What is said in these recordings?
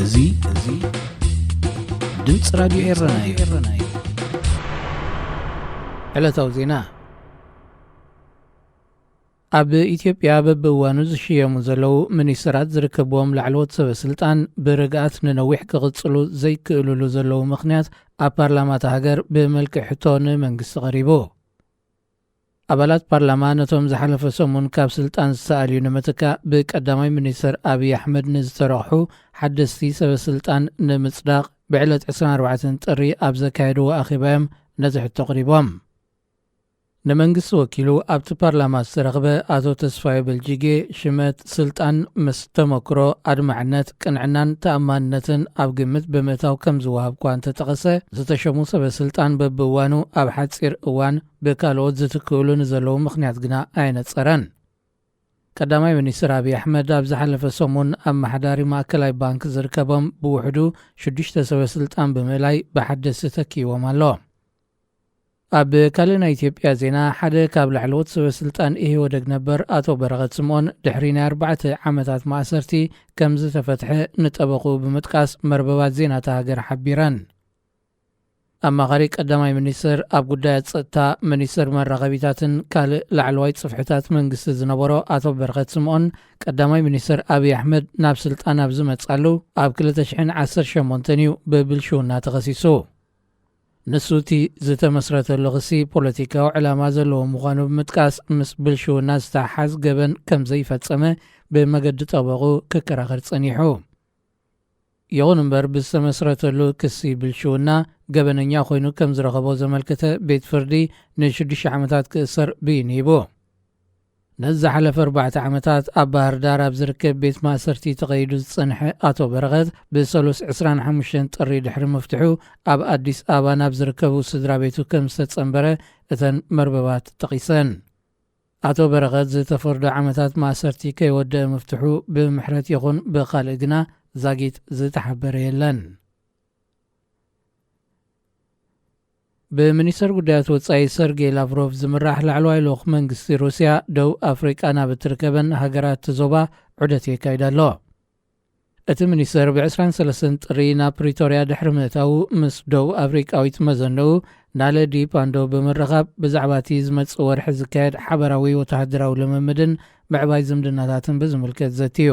እዙይ ድምጽ ራዲዮ ኤረናዩ ዕለታዊ ዜና ኣብ ኢትዮጵያ በብእዋኑ ዝሽየሙ ዘለው ሚኒስትራት ዝርከብዎም ላዕለዎት ሰበስልጣን ብርግኣት ንነዊሕ ክቕጽሉ ዘይክእልሉ ዘለው ምኽንያት ኣብ ፓርላማት ሃገር ብመልክዕ ሕቶ ንመንግስቲ ቀሪቡ። ኣባላት ፓርላማ ነቶም ዝሓለፈ ሰሙን ካብ ስልጣን ዝተኣልዩ ንምትካእ ብቀዳማይ ሚኒስትር ኣብይ ኣሕመድ ንዝተረኽሑ ሓደስቲ ሰበስልጣን ንምጽዳቕ ብዕለት 24 ጥሪ ኣብ ዘካየድዎ ኣኼባዮም ነዚ ሕቶ ቀሪቦም። ንመንግስቲ ወኪሉ ኣብቲ ፓርላማ ዝተረኽበ ኣቶ ተስፋይ በልጅጌ ሽመት ስልጣን ምስ ተመክሮ ኣድማዕነት ቅንዕናን ተኣማንነትን ኣብ ግምት ብምእታው ከም ዝወሃብ እኳ እንተጠቐሰ ዝተሸሙ ሰበስልጣን በብእዋኑ ኣብ ሓፂር እዋን ብካልኦት ዝትክእሉ ንዘለዉ ምኽንያት ግና ኣይነፀረን። ቀዳማይ ሚኒስትር ኣብይ ኣሕመድ ኣብ ዝሓለፈ ሰሙን ኣብ ማሕዳሪ ማእከላይ ባንኪ ዝርከቦም ብውሕዱ 6 ሰበስልጣን ብምእላይ ብሓደስቲ ተኪቦም ኣሎ። ኣብ ካልእ ናይ ኢትዮጵያ ዜና ሓደ ካብ ላዕለዎት ሰበስልጣን ኢህወደግ ነበር ኣቶ በረኸት ስምዖን ድሕሪ ናይ 4 ዓመታት ማእሰርቲ ከም ዝተፈትሐ ንጠበቑ ብምጥቃስ መርበባት ዜናታ ሃገር ሓቢረን። ኣማኻሪ ቀዳማይ ሚኒስትር ኣብ ጉዳያት ጸጥታ ሚኒስትር መራኸቢታትን ካልእ ላዕለዋይ ጽፍሕታት መንግስቲ ዝነበሮ ኣቶ በረኸት ስምዖን ቀዳማይ ሚኒስትር ኣብይ ኣሕመድ ናብ ስልጣን ኣብ ዝመጻሉ ኣብ 2018 እዩ ብብልሽውና ተኸሲሱ። ንሱቲ ዝተመስረተሉ ክሲ ፖለቲካዊ ዕላማ ዘለዎ ምዃኑ ብምጥቃስ ምስ ብልሽውና ዝተሓዝ ገበን ከም ዘይፈጸመ ብመገዲ ጠበቑ ክከራኸር ጸኒሑ። ይኹን እምበር ብዝተመስረተሉ ክሲ ብልሽውና ገበነኛ ኮይኑ ከም ዝረኸቦ ዘመልክተ ቤት ፍርዲ ን6 ዓመታት ክእሰር ብይን ሂቡ። ነዚ ሓለፈ 4 ዓመታት ኣብ ባህር ዳር ኣብ ዝርከብ ቤት ማእሰርቲ ተኸይዱ ዝጸንሐ ኣቶ በረኸት ብ25 ጥሪ ድሕሪ መፍትሑ ኣብ ኣዲስ ኣበባ ናብ ዝርከቡ ስድራ ቤቱ ከም ዝተጸንበረ እተን መርበባት ጠቒሰን። ኣቶ በረኸት ዝተፈርዶ ዓመታት ማእሰርቲ ከይወድአ መፍትሑ ብምሕረት ይኹን ብኻልእ ግና ዛጊት ዝተሓበረ የለን። ብሚኒስትር ጉዳያት ወጻኢ ሰርጌይ ላቭሮቭ ዝምራሕ ላዕለዋይ ልኡኽ መንግስቲ ሩስያ ደቡብ ኣፍሪቃ ናብ እትርከበን ሃገራት ዞባ ዑደት የካይዳ ኣሎ። እቲ ሚኒስትር ብ23 ጥሪ ናብ ፕሪቶርያ ድሕሪ ምእታው ምስ ደቡብ ኣፍሪቃዊት መዘነኡ ናለዲ ፓንዶ ብምርኻብ ብዛዕባ እቲ ዝመጽእ ወርሒ ዝካየድ ሓበራዊ ወተሃደራዊ ልምምድን ምዕባይ ዝምድናታትን ብዝምልከት ዘትዩ።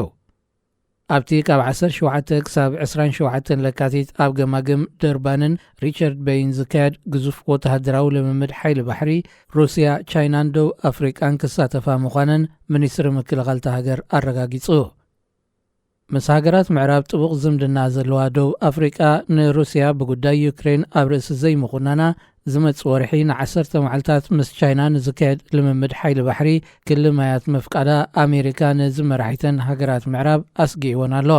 ኣብቲ ካብ 17 ክሳብ 27 ለካቲት ኣብ ገማግም ደርባንን ሪቻርድ ቤይን ዝካየድ ግዙፍ ወተሃደራዊ ልምምድ ሓይሊ ባሕሪ ሩስያ፣ ቻይናን ደቡብ ኣፍሪቃን ክሳተፋ ምዃነን ሚኒስትሪ ምክልኻል ሃገር ኣረጋጊጹ። ምስ ሃገራት ምዕራብ ጥቡቕ ዝምድና ዘለዋ ደቡብ ኣፍሪቃ ንሩስያ ብጉዳይ ዩክሬን ኣብ ርእሲ ዘይምኹናና ዝመጽእ ወርሒ ን10 መዓልታት ምስ ቻይና ንዝካየድ ልምምድ ሓይሊ ባሕሪ ክልማያት መፍቃዳ ኣሜሪካ ንዝመራሒተን ሃገራት ምዕራብ ኣስጊእወን ኣሎ።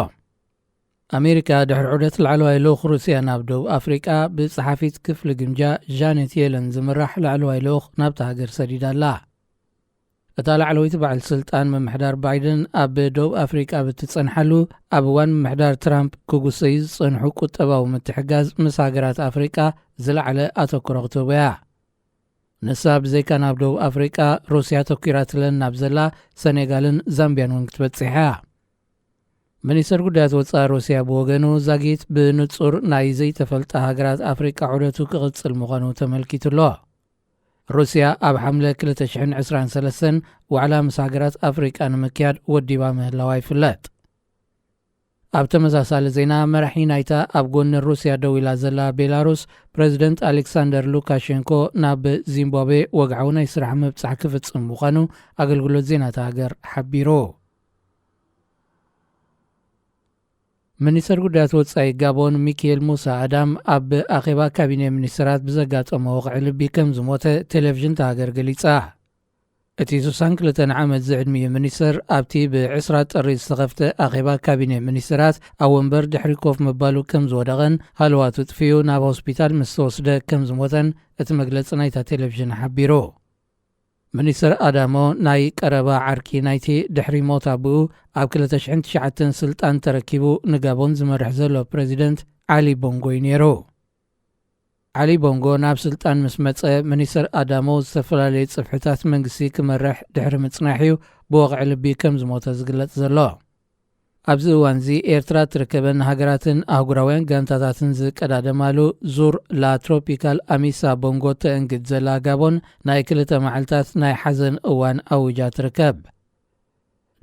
ኣሜሪካ ድሕሪ ዑደት ላዕለዋይ ልኡኽ ሩስያ ናብ ደቡብ ኣፍሪቃ ብጸሓፊት ክፍሊ ግምጃ ጃኔት የለን ዝምራሕ ላዕለዋይ ልኡኽ ናብቲ ሃገር ሰዲዳ ኣላ። እታ ላዕለወይቲ በዓል ስልጣን ምምሕዳር ባይደን ኣብ ደቡብ ኣፍሪቃ ብትጸንሓሉ ኣብ እዋን ምምሕዳር ትራምፕ ክጉሰዩ ዝጸንሑ ቁጠባዊ ምትሕጋዝ ምስ ሃገራት ኣፍሪቃ ዝለዓለ ኣተኩሮ ክትህቦያ። ንሳ ብዘይካ ናብ ደቡብ ኣፍሪቃ ሩስያ ተኲራትለን ናብ ዘላ ሰኔጋልን ዛምቢያን እውን ክትበጽሐ እያ። ሚኒስትር ጉዳያት ወጻኢ ሩስያ ብወገኑ ዛጊት ብንጹር ናይ ዘይተፈልጠ ሃገራት ኣፍሪቃ ዑደቱ ክቕጽል ምዃኑ ተመልኪቱ ኣሎ። ሩስያ ኣብ ሓምለ 2023 ዋዕላ ምስ ሃገራት ኣፍሪቃ ንምክያድ ወዲባ ምህላዋ ይፍለጥ። ኣብ ተመሳሳሊ ዜና መራሒ ናይታ ኣብ ጎኒ ሩስያ ደው ኢላ ዘላ ቤላሩስ ፕሬዚደንት ኣሌክሳንደር ሉካሸንኮ ናብ ዚምባብዌ ወግዓዊ ናይ ስራሕ ምብጻሕ ክፍጽም ምዃኑ ኣገልግሎት ዜናታ ሃገር ሓቢሩ። ሚኒስትር ጉዳያት ወጻኢ ጋቦን ሚካኤል ሙሳ ኣዳም ኣብ ኣኼባ ካቢነ ሚኒስትራት ብዘጋጠመ ወቕዒ ልቢ ከም ዝሞተ ቴሌቭዥን ሃገር ገሊጻ። እቲ 62 ዓመት ዝዕድሚዩ ሚኒስትር ኣብቲ ብ20 ጥሪ ዝተኸፍተ ኣኼባ ካቢነ ሚኒስትራት ኣብ ወንበር ድሕሪ ኮፍ ምባሉ ከም ዝወደቐን ሃልዋቱ ጥፍዩ ናብ ሆስፒታል ምስ ተወስደ ከም ዝሞተን እቲ መግለፂ ናይታ ቴሌቭዥን ሓቢሩ። ሚኒስትር ኣዳሞ ናይ ቀረባ ዓርኪ ናይቲ ድሕሪ ሞት ኣቡኡ ኣብ 2009 ስልጣን ተረኪቡ ንጋቦን ዝመርሕ ዘሎ ፕሬዚደንት ዓሊ ቦንጎ ነይሩ። ዓሊ ቦንጎ ናብ ስልጣን ምስ መጸ ሚኒስትር ኣዳሞ ዝተፈላለዩ ጽፍሕታት መንግስቲ ክመርሕ ድሕሪ ምጽናሕዩ ብወቕዒ ልቢ ከም ዝሞተ ዝግለጽ ዘሎ። ኣብዚ እዋን እዚ ኤርትራ ትርከበን ሃገራትን ኣህጉራውያን ጋንታታትን ዝቀዳደማሉ ዙር ላ ትሮፒካል ኣሚሳ ቦንጎ ተእንግድ ዘላ ጋቦን ናይ 2 መዓልታት ናይ ሓዘን እዋን ኣውጃ ትርከብ።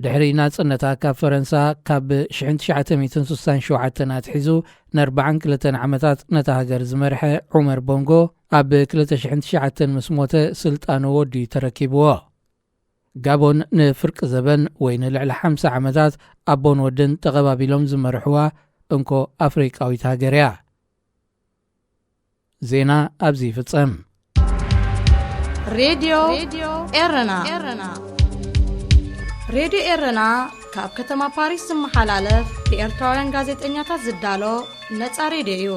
ድሕሪ ናጽነታ ካብ ፈረንሳ ካብ 1967 ኣትሒዙ ን42 ዓመታት ነታ ሃገር ዝመርሐ ዑመር ቦንጎ ኣብ 2009 ምስ ሞተ ስልጣኑ ወዲ ተረኪብዎ። ጋቦን ንፍርቂ ዘበን ወይ ንልዕሊ 50 ዓመታት ኣቦን ወድን ተቐባቢሎም ዝመርሕዋ እንኮ ኣፍሪቃዊት ሃገር እያ። ዜና ኣብዚ ይፍጸም። ሬድዮ ኤረና ሬድዮ ኤረና ካብ ከተማ ፓሪስ ዝመሓላለፍ ብኤርትራውያን ጋዜጠኛታት ዝዳሎ ነፃ ሬድዮ እዩ።